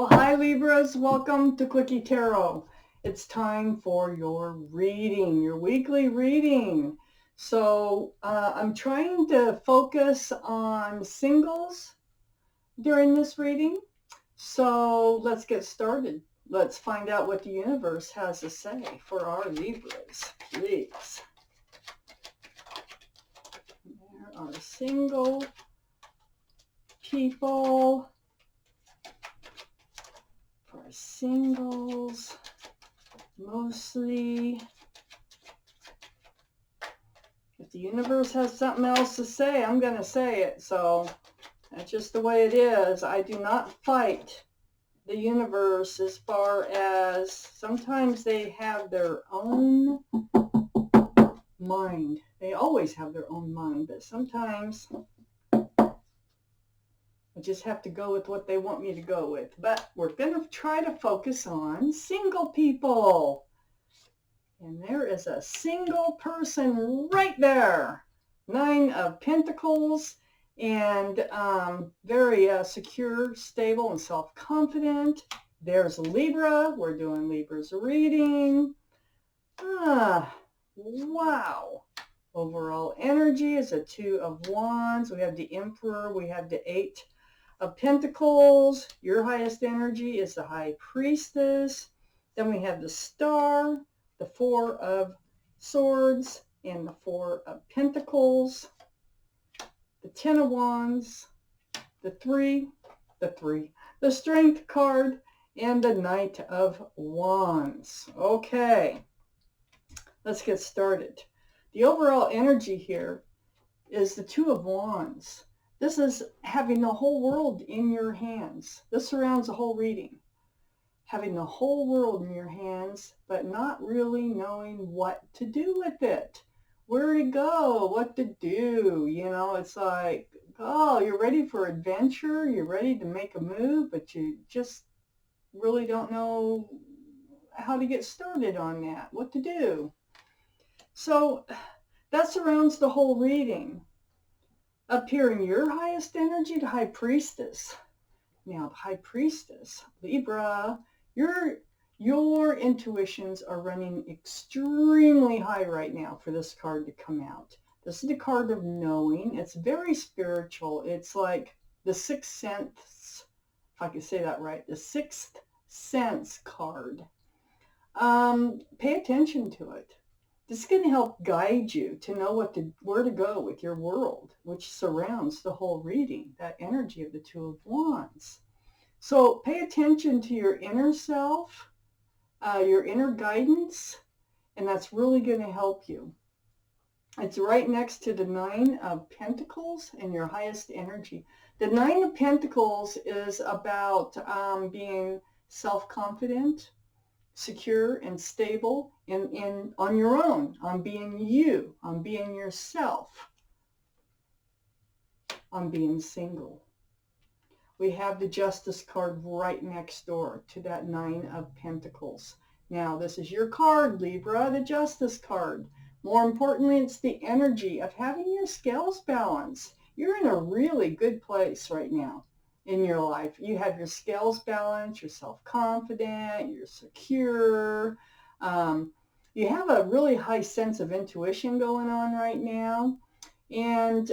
Well, hi Libras, welcome to Quickie Tarot. It's time for your reading, your weekly reading. So I'm trying to focus on singles during this reading. So let's get started. Let's find out what the universe has to say for our Libras, please. There are single people. For singles, mostly. If the universe has something else to say, I'm going to say it. So that's just the way it is. I do not fight the universe as far as sometimes they have their own mind. They always have their own mind, but sometimes I just have to go with what they want me to go with. But we're going to try to focus on single people. And there is a single person right there. 9 of Pentacles, and very secure, stable, and self-confident. There's Libra. We're doing Libra's reading. Wow. Overall energy is a 2 of Wands. We have the Emperor. We have the 8 of Pentacles. Your highest energy is the High Priestess. Then we have the Star, the 4 of Swords, and the 4 of Pentacles, the 10 of Wands, the Strength card, and the Knight of Wands. Okay, let's get started. The overall energy here is the 2 of Wands. This is having the whole world in your hands. This surrounds the whole reading. Having the whole world in your hands, but not really knowing what to do with it. Where to go, what to do. You know, it's like, oh, you're ready for adventure, you're ready to make a move, but you just really don't know how to get started on that, what to do. So that surrounds the whole reading. Up here in your highest energy, the High Priestess. Now, the High Priestess, Libra, your intuitions are running extremely high right now for this card to come out. This is the card of knowing. It's very spiritual. It's like the sixth sense, if I can say that right, the sixth sense card. Pay attention to it. This is going to help guide you to know where to go with your world, which surrounds the whole reading, that energy of the 2 of Wands. So pay attention to your inner self, your inner guidance, and that's really going to help you. It's right next to the 9 of Pentacles and your highest energy. The 9 of Pentacles is about being self-confident, secure, and stable on your own, on being you, on being yourself, on being single. We have the Justice card right next door to that 9 of Pentacles. Now, this is your card, Libra, the Justice card. More importantly, it's the energy of having your scales balanced. You're in a really good place right now in your life. You have your scales balanced, you're self-confident, you're secure. You have a really high sense of intuition going on right now. And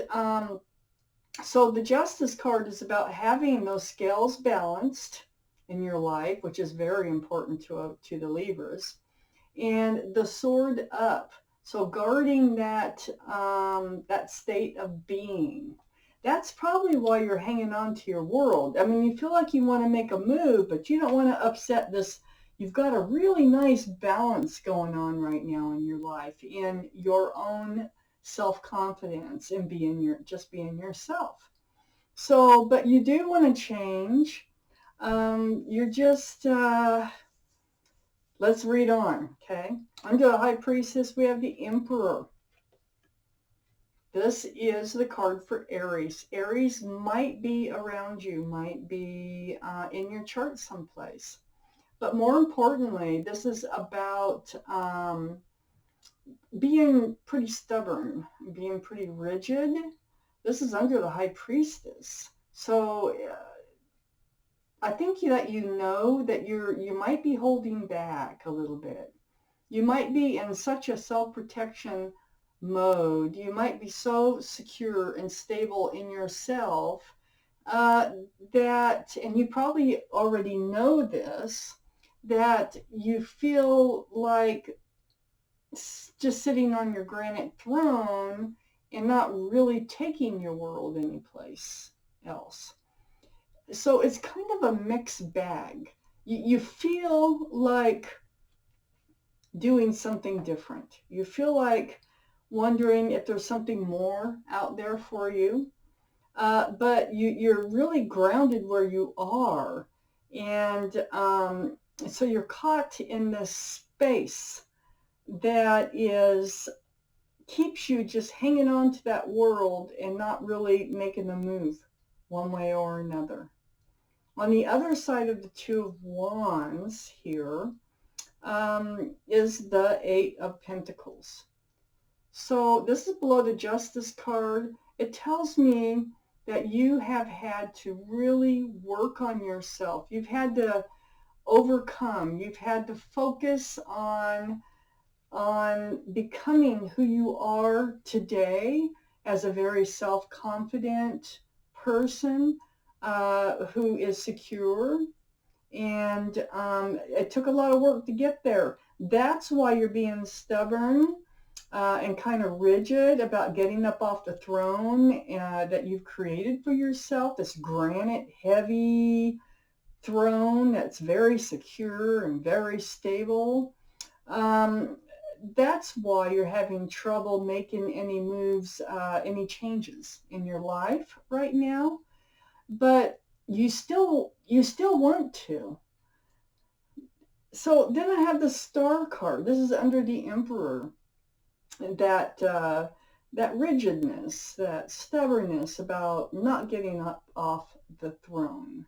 so the Justice card is about having those scales balanced in your life, which is very important to the Libras. And the Sword up, so guarding that that state of being. That's probably why you're hanging on to your world. I mean, you feel like you want to make a move, but you don't want to upset this. You've got a really nice balance going on right now in your life, in your own self-confidence and just being yourself. So, but you do want to change. You're just, let's read on, okay? Under the High Priestess, we have the Emperor. This is the card for Aries. Aries might be around you, might be in your chart someplace. But more importantly, this is about being pretty stubborn, being pretty rigid. This is under the High Priestess. So I think that you know that you might be holding back a little bit. You might be in such a self-protection mode. You might be so secure and stable in yourself uh, that, and you probably already know this, that you feel like just sitting on your granite throne and not really taking your world anyplace else. So it's kind of a mixed bag. You feel like doing something different. You feel like wondering if there's something more out there for you, but you're really grounded where you are. And so you're caught in this space that is keeps you just hanging on to that world and not really making a move one way or another. On the other side of the Two of Wands here is the Eight of Pentacles. So this is below the Justice card. It tells me that you have had to really work on yourself. You've had to overcome. You've had to focus on becoming who you are today as a very self-confident person who is secure. And it took a lot of work to get there. That's why you're being stubborn and kind of rigid about getting up off the throne that you've created for yourself, this granite heavy throne that's very secure and very stable. Um, that's why you're having trouble making any moves, any changes in your life right now. But you still want to. So then I have the Star card. This is under the Emperor. That rigidness, that stubbornness about not getting up off the throne.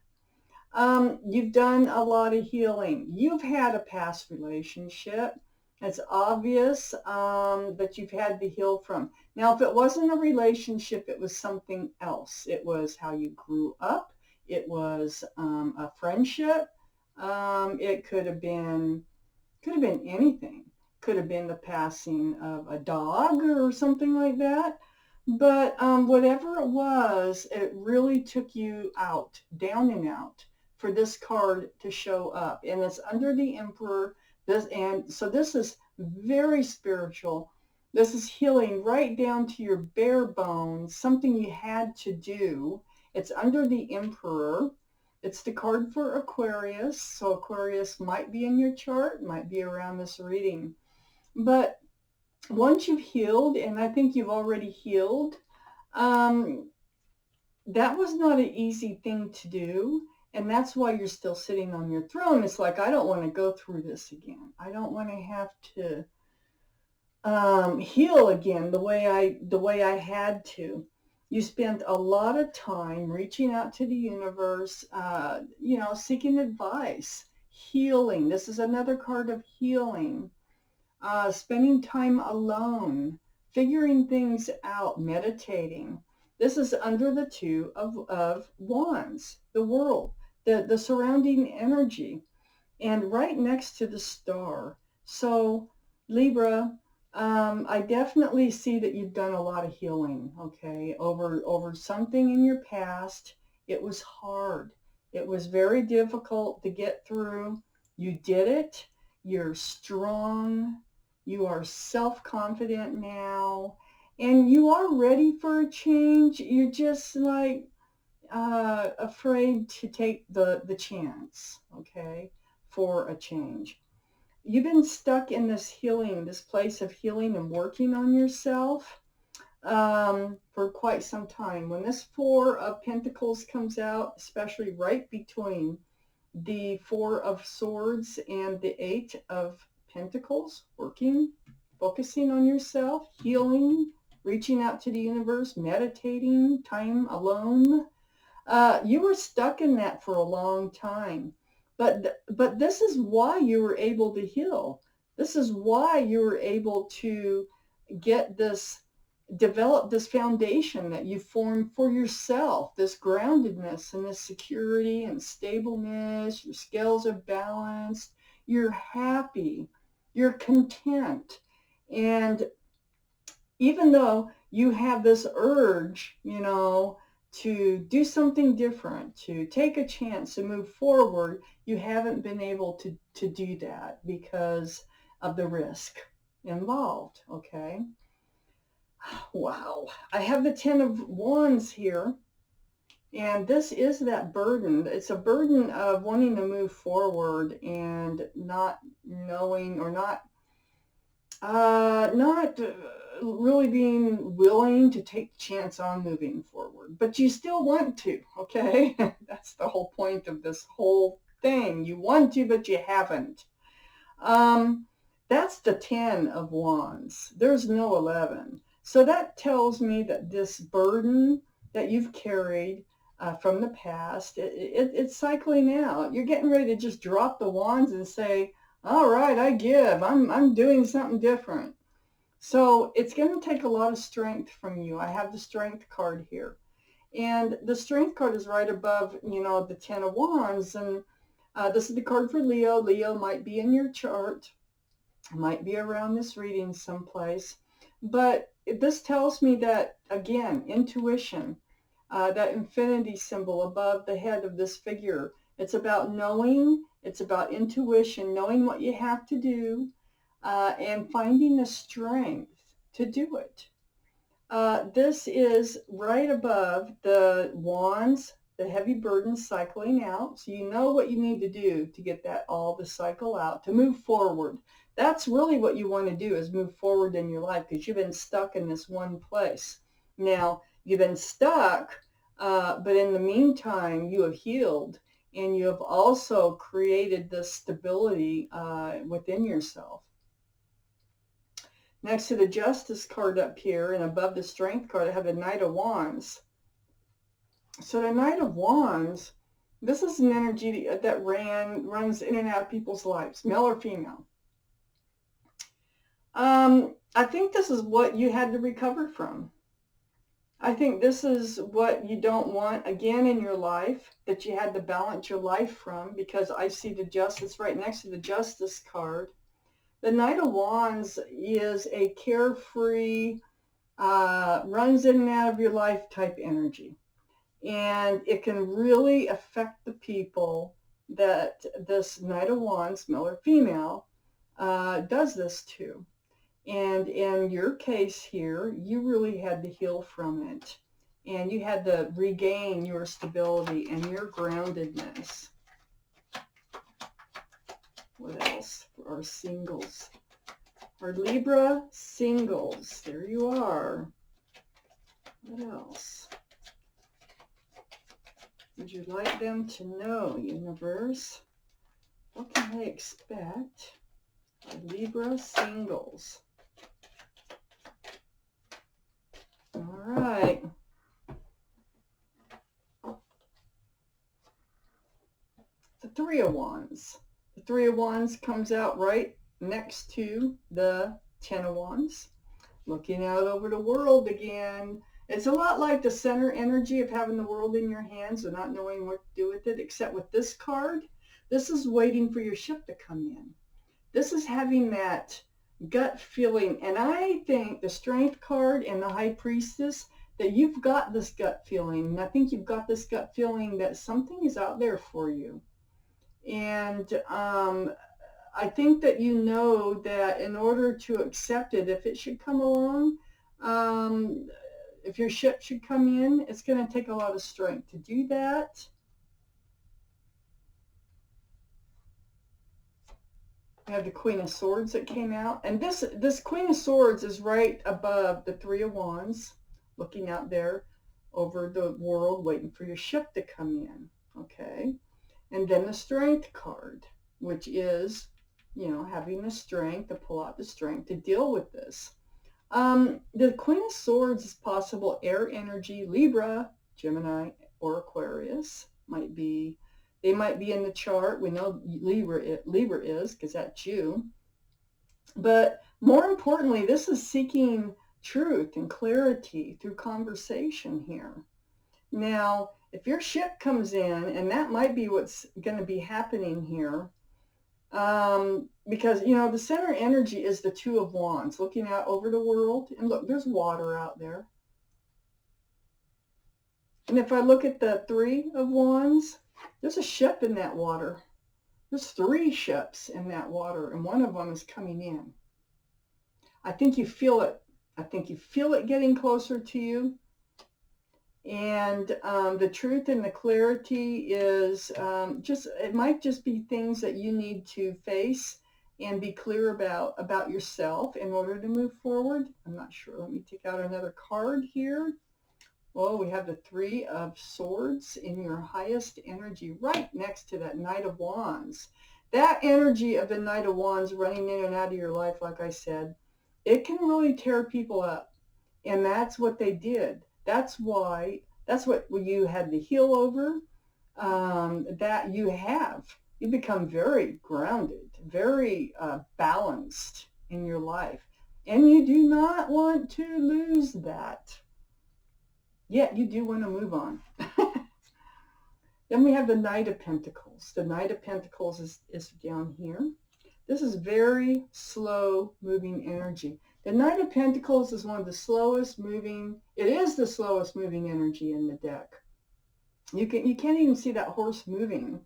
You've done a lot of healing. You've had a past relationship. It's obvious that you've had to heal from. Now, if it wasn't a relationship, it was something else. It was how you grew up. It was a friendship. It could have been anything. Could have been the passing of a dog or something like that. But whatever it was, it really took you out, down and out, for this card to show up. And it's under the Emperor. So this is very spiritual. This is healing right down to your bare bones, something you had to do. It's under the Emperor. It's the card for Aquarius, so Aquarius might be in your chart, might be around this reading. But once you've healed, and I think you've already healed, um, that was not an easy thing to do. And that's why you're still sitting on your throne. It's like, I don't want to go through this again. I don't want to have to heal again the way I had to. You spent a lot of time reaching out to the universe, seeking advice, healing. This is another card of healing. Spending time alone, figuring things out, meditating. This is under the Two of Wands, the world, the surrounding energy, and right next to the Star. So Libra, I definitely see that you've done a lot of healing, okay, over something in your past. It was hard. It was very difficult to get through. You did it. You're strong. You are self-confident now. And you are ready for a change. You're just like afraid to take the chance, okay, for a change. You've been stuck in this healing, this place of healing and working on yourself for quite some time. When this Four of Pentacles comes out, especially right between the Four of Swords and the Eight of Pentacles, focusing on yourself, healing, reaching out to the universe, meditating, time alone. You were stuck in that for a long time. But this is why you were able to heal. This is why you were able to get this develop this foundation that you formed for yourself, this groundedness and this security and stableness. Your scales are balanced. You're happy. You're content. And even though you have this urge, to do something different, to take a chance, to move forward, you haven't been able to do that because of the risk involved, okay? Wow. I have the Ten of Wands here, and this is that burden. It's a burden of wanting to move forward and not knowing, or not really being willing to take the chance on moving forward. But you still want to, okay? That's the whole point of this whole thing. You want to, but you haven't. That's the 10 of Wands. There's no 11. So that tells me that this burden that you've carried from the past, it's cycling out. You're getting ready to just drop the wands and say, all right, I give. I'm doing something different. So it's going to take a lot of strength from you. I have the Strength card here. And the Strength card is right above, the 10 of Wands. And this is the card for Leo. Leo might be in your chart, might be around this reading someplace. But this tells me that, again, intuition, that infinity symbol above the head of this figure. It's about knowing, it's about intuition, knowing what you have to do, and finding the strength to do it. This is right above the wands, the heavy burden cycling out. So you know what you need to do to get that all to cycle out, to move forward. That's really what you want to do, is move forward in your life, because you've been stuck in this one place. Now, you've been stuck, but in the meantime, you have healed, and you have also created this stability within yourself. Next to the Justice card up here and above the Strength card, I have the Knight of Wands. So the Knight of Wands, this is an energy that runs in and out of people's lives, male or female. I think this is what you had to recover from. I think this is what you don't want again in your life, that you had to balance your life from, because I see the Justice right next to the Justice card. The Knight of Wands is a carefree, runs in and out of your life type energy. And it can really affect the people that this Knight of Wands, male or female, does this to. And in your case here, you really had to heal from it. And you had to regain your stability and your groundedness. What else for our singles? Our Libra singles. There you are. What else would you like them to know, universe? What can they expect? Our Libra singles. All right. The Three of Wands. The Three of Wands comes out right next to the Ten of Wands. Looking out over the world again. It's a lot like the center energy of having the world in your hands and not knowing what to do with it, except with this card, this is waiting for your ship to come in. This is having that gut feeling. And I think the Strength card and the High Priestess, that you've got this gut feeling. And I think you've got this gut feeling that something is out there for you. And I think that you know that in order to accept it, if it should come along, if your ship should come in, it's going to take a lot of strength to do that. We have the Queen of Swords that came out. And this Queen of Swords is right above the Three of Wands, looking out there over the world, waiting for your ship to come in. Okay. And then the Strength card, which is, having the strength to pull out the strength to deal with this. The Queen of Swords is possible air energy. Libra, Gemini, or Aquarius they might be in the chart. We know Libra is, because that's you. But more importantly, this is seeking truth and clarity through conversation here. Now, if your ship comes in, and that might be what's going to be happening here, because, the center energy is the Two of Wands, looking out over the world. And look, there's water out there. And if I look at the Three of Wands, there's a ship in that water. There's 3 ships in that water, and one of them is coming in. I think you feel it. I think you feel it getting closer to you. And the truth and the clarity is it might just be things that you need to face and be clear about yourself in order to move forward. I'm not sure. Let me take out another card here. Well, we have the Three of Swords in your highest energy right next to that Knight of Wands. That energy of the Knight of Wands running in and out of your life, like I said, it can really tear people up. And that's what they did. That's what you had to heal over, that you become very grounded, very balanced in your life. And you do not want to lose that. Yet you do want to move on. Then we have the Knight of Pentacles. The Knight of Pentacles is down here. This is very slow moving energy. The Knight of Pentacles is one of the slowest moving, it is the slowest moving energy in the deck. You can't even see that horse moving.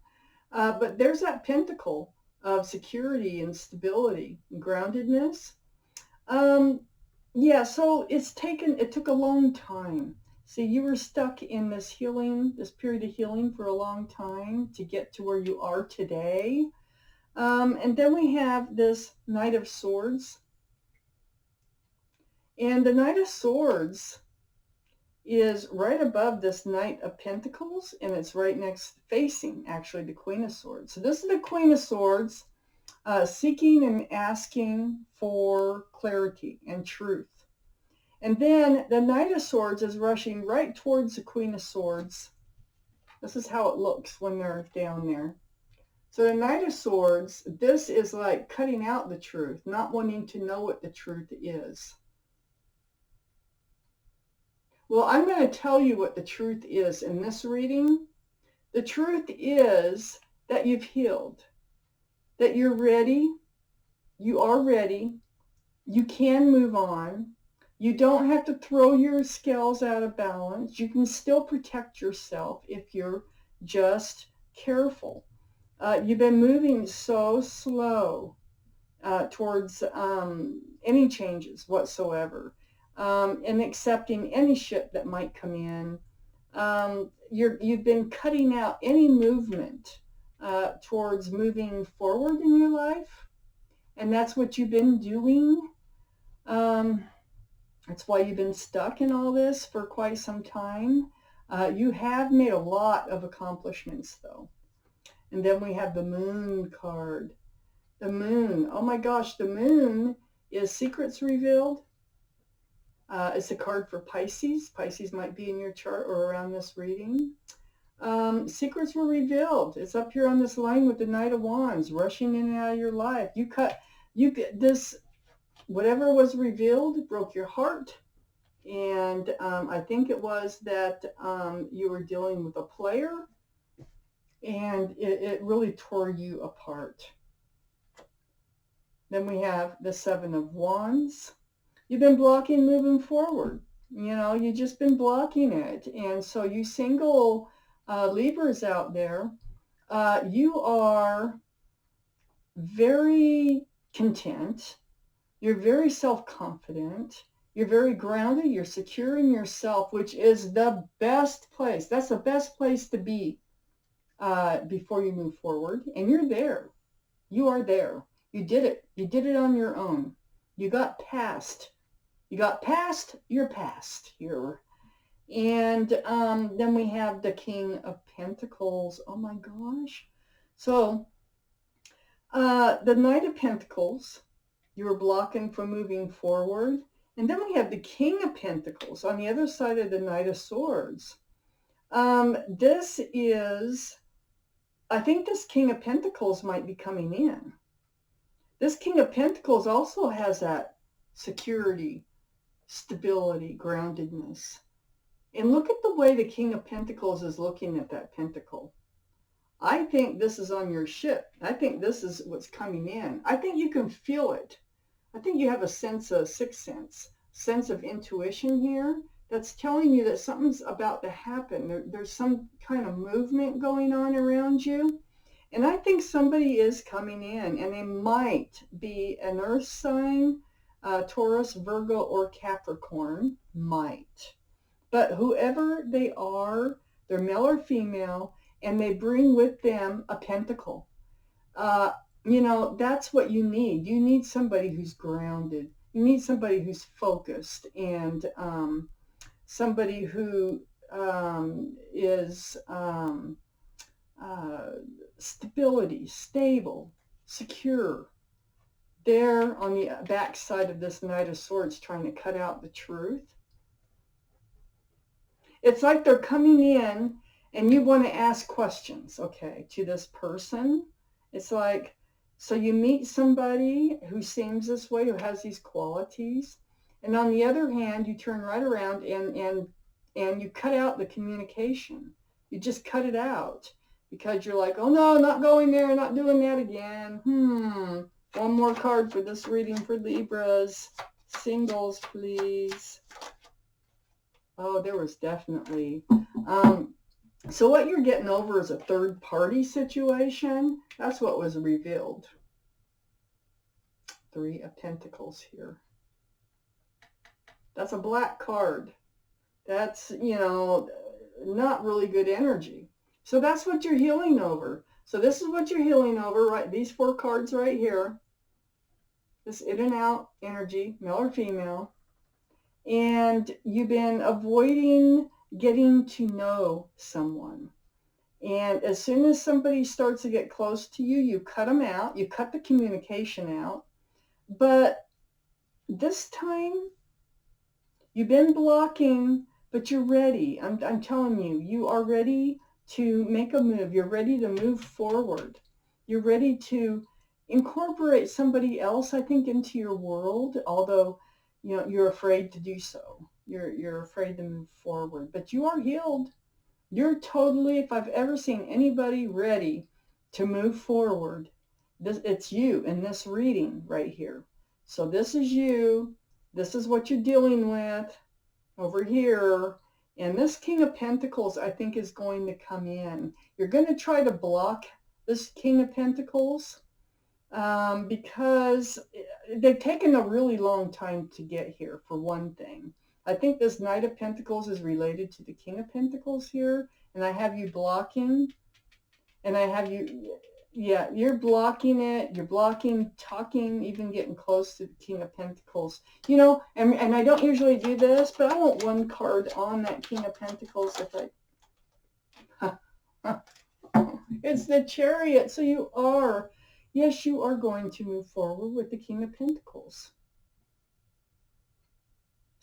But there's that pentacle of security and stability and groundedness. Yeah, so it took a long time. See, you were stuck in this period of healing for a long time to get to where you are today. And then we have this Knight of Swords. And the Knight of Swords is right above this Knight of Pentacles, and it's right next, facing actually the Queen of Swords. So this is the Queen of Swords seeking and asking for clarity and truth. And then the Knight of Swords is rushing right towards the Queen of Swords. This is how it looks when they're down there. So the Knight of Swords, this is like cutting out the truth, not wanting to know what the truth is. Well, I'm going to tell you what the truth is in this reading. The truth is that you've healed, that you're ready, you are ready, you can move on. You don't have to throw your scales out of balance. You can still protect yourself if you're just careful. You've been moving so slow towards any changes whatsoever, and accepting any ship that might come in. You've been cutting out any movement towards moving forward in your life, and that's what you've been doing. That's why you've been stuck in all this for quite some time. You have made a lot of accomplishments, though. And then we have the Moon card. The Moon. Oh my gosh, the Moon is secrets revealed. It's a card for Pisces. Pisces might be in your chart or around this reading. Secrets were revealed. It's up here on this line with the Knight of Wands, rushing in and out of your life. Whatever was revealed broke your heart. And I think it was that you were dealing with a player, and it really tore you apart. Then we have the Seven of Wands. You've been blocking moving forward. You've just been blocking it. And so you single Libras out there, you are very content. You're very self-confident. You're very grounded. You're secure in yourself, which is the best place. That's the best place to be before you move forward. And you're there. You are there. You did it. You did it on your own. You got past your past here. And then we have the King of Pentacles. Oh my gosh. So the Knight of Pentacles, you were blocking from moving forward. And then we have the King of Pentacles on the other side of the Knight of Swords. I think this King of Pentacles might be coming in. This King of Pentacles also has that security, stability, groundedness. And look at the way the King of Pentacles is looking at that pentacle. I think this is on your ship. I think this is what's coming in. I think you can feel it. I think you have a sixth sense of intuition here that's telling you that something's about to happen. There's some kind of movement going on around you. And I think somebody is coming in, and they might be an earth sign, Taurus, Virgo, or Capricorn, might. But whoever they are, they're male or female, and they bring with them a pentacle. You know, that's what you need. You need somebody who's grounded. You need somebody who's focused, and somebody who is stability, stable, secure. They're on the back side of this Knight of Swords trying to cut out the truth. It's like they're coming in and you want to ask questions, okay, to this person. It's like, so you meet somebody who seems this way, who has these qualities. And on the other hand, you turn right around and you cut out the communication. You just cut it out because you're like, oh no, not going there, not doing that again. One more card for this reading for Libras. Singles, please. Oh, there was definitely. So what you're getting over is a third party situation. That's what was revealed. Three of Pentacles here. That's a black card. That's, you know, not really good energy. So that's what you're healing over. So this is what you're healing over, right? These four cards right here. This in and out energy, male or female. And you've been avoiding getting to know someone. And as soon as somebody starts to get close to you, you cut them out. You cut the communication out. But this time, you've been blocking, but you're ready. I'm telling you, you are ready to make a move. You're ready to move forward. You're ready to incorporate somebody else, I think, into your world, although you know you're afraid to do so. You're afraid to move forward, but you are healed. You're totally, if I've ever seen anybody ready to move forward, it's you in this reading right here. So this is you. This is what you're dealing with over here. And this King of Pentacles, I think, is going to come in. You're going to try to block this King of Pentacles because they've taken a really long time to get here, for one thing. I think this Knight of Pentacles is related to the King of Pentacles here. And I have you blocking. And I have you, yeah, you're blocking it. You're blocking, talking, even getting close to the King of Pentacles. You know, and I don't usually do this, but I want one card on that King of Pentacles if I... It's the Chariot. So you are, yes, you are going to move forward with the King of Pentacles.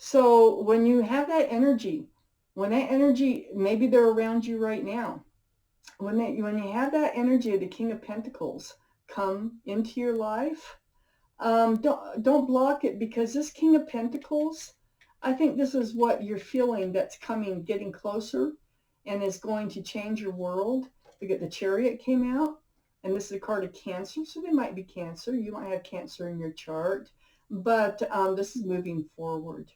So when you have that energy, when that energy, maybe they're around you right now, when you have that energy of the King of Pentacles come into your life, don't block it, because this King of Pentacles, I think this is what you're feeling that's coming, getting closer, and is going to change your world. Look at the Chariot came out, and this is a card of Cancer, so they might be Cancer. You might have Cancer in your chart, but this is moving forward.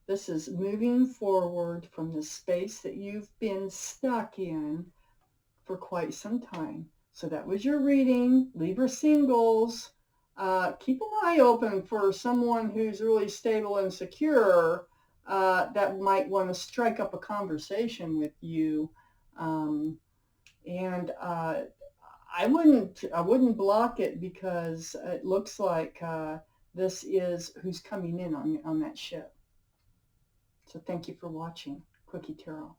This is moving forward from the space that you've been stuck in for quite some time. So that was your reading, Libra Singles. Keep an eye open for someone who's really stable and secure that might want to strike up a conversation with you. I wouldn't block it, because it looks like this is who's coming in on that ship. So thank you for watching Quickie Tarot.